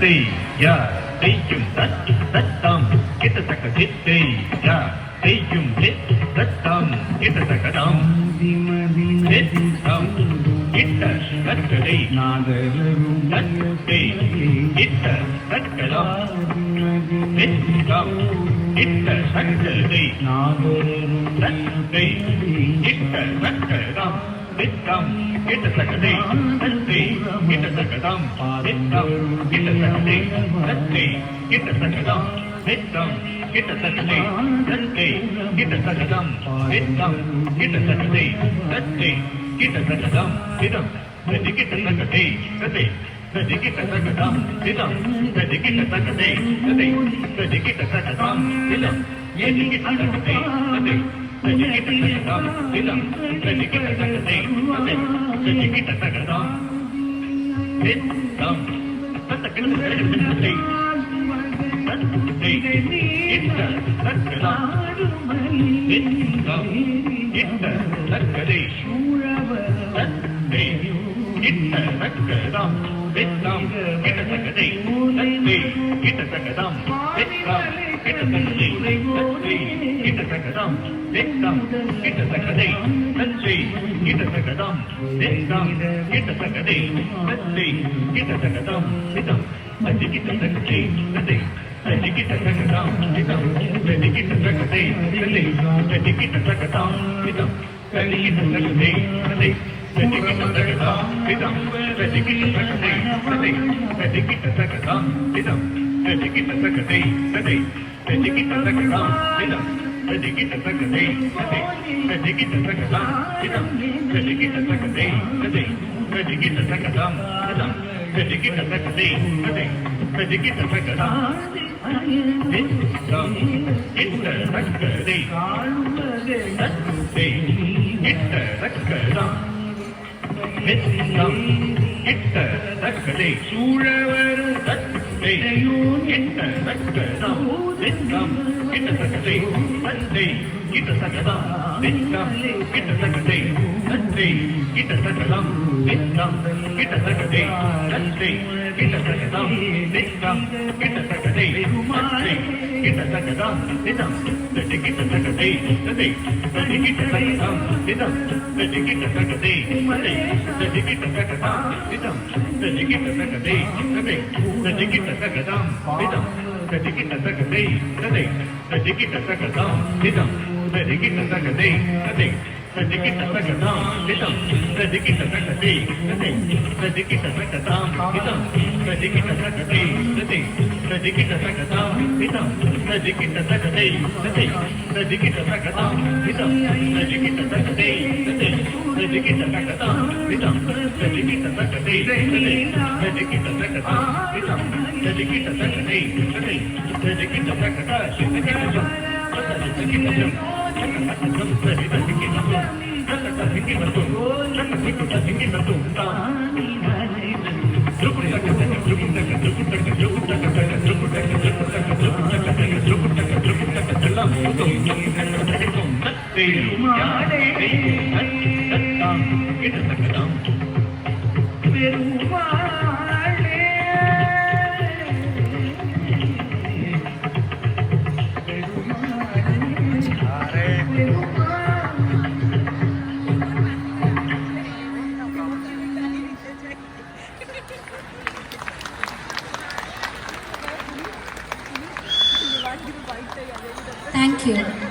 தத்தை யா தையும் தத் தத்தம் கிட்ட தக்க தித்தை யா தையும் தித் தத்தம் கிட்ட தக்கதம் தித்தம் கிட்ட தக்கதை தத்தை கிட்ட தக்கதம் தித்தம் கிட்ட தக்கதை தத்தை கிட்ட தக்கதம் தித்தம் கிட்ட தக்கதை தத்தை கிட்ட தக்கதம் தித்தம் கிட்ட தக்கதை தத்தை கிட்ட தக்கதம் தித்தம் கிட்ட தக்கதை தத்தை கிட்ட தக்கதம் தித்தம் கிட்ட தக்கதை தத்தை கிட்ட தக்கதம் திதம் தத்தி கிட்ட தக்கதை தத்தை தத்தி கிட்ட தக்கதம் திதம் தத்தி கிட்ட தக்கதை தத்தை தத்தி கிட்ட தக்கதம் திதம் ஏதி கிட்ட தக்கதை தத்தை தத்தி கிட்ட தக்கதம் திதம் தத்தி கிட்ட தக்கதை தத்தை தத்தி கிட்ட தக்கதம் திதம் தத்த கிட்ட தக்கதை தத்தை கிட்ட தக்கதம் திதம் கிட்ட தக்கதை தத்தை கிட்ட தக்கதம் திதம் கிட்ட தக்கதை தத்தை கிட்ட தக்கதம் திதம் கிட்ட தக்கதை தத்தை கிட்ட தக்கதம் திதம் கிட்ட தக்கதை தத்தை கிட்ட தக்கதம் திதம் கிட்ட தக்கதை தத்தை கிட்ட தக்கதம் திதம் தத்தி கிட்ட தக்கதை தத்தை தத்தி கிட்ட தக்கதம் திதம் தத்தி கிட்ட தக்கதை தத்தை தத்தி கிட்ட தக்கதம் திதம் தத்தி கிட்ட தக்கதை தத்தை தத்தி கிட்ட தக்கதம் திதம் தத்தி கிட்ட தக்கதை தத்தை தத்தி கிட்ட தக்கதம் திதம் தத்தி கிட்ட தக்கதை தத்தை தத்தி கிட்ட தக்கதம் திதம் தத்தி கிட்ட தக்கதை தத்தை தத்தி கிட்ட தக்கதம் திதம் தத்தி கிட்ட தக்கதை தத்தை தத்தி கிட்ட தக்கதம் திதம் தத்தி கிட்ட தக்கதை தத்தை தத்தி கிட்ட தக்கதம் திதம் கிட்ட தக்கதை தத்தை கிட்ட தக்கதம் திதம் கிட்ட தக்கதை சூழவர் தத்தை கிட்ட தக்கதம் திதம் கிட்ட தக்கதை தத்தை கிட்ட தக்கதம் திதம் கிட்ட தக்கதை தத்தை கிட்ட தக்கதம் திதம் கிட்ட தக்கதை தத்தை கிட்ட தக்கதம் திதம் கிட்ட தக்கதை தத்தை கிட்ட தக்கதம் திதம் தத்தி கிட்ட தக்கதை தத்தை தத்தி கிட்ட தக்கதம் திதம் தத்தி கிட்ட தக்கதை தத்தை தத்தி கிட்ட தக்கதம் திதம் தத்தி கிட்ட தக்கதை தத்தை தத்தி கிட்ட தக்கதம் திதம் தத்தி கிட்ட தக்கதை தத்தை தத்தி கிட்ட தக்கதம் திதம் தத்தி கிட்ட தக்கதை தத்தை தத்தி கிட்ட தக்கதம் திதம் தத்தி கிட்ட தக்கதை தத்தை தத்தி கிட்ட தக்கதம் திதம் தத்தி கிட்ட தக்கதை தத்தை தத்தி கிட்ட தக்கதம் திதம் தத்தி கிட்ட தக்கதை தத்தை தத்தி கிட்ட தக்கதம் திதம் தத்தி கிட்ட தக்கதை தத்தை தத்தி கிட்ட தக்கதம் திதம் தத்தி கிட்ட தக்கதை தத்தை தத்தி கிட்ட தக்கதம் திதம் தத்தி கிட்ட தக்கதை தத்தை தத்தி கிட்ட தக்கதா தத்தி கிட்ட Thank you.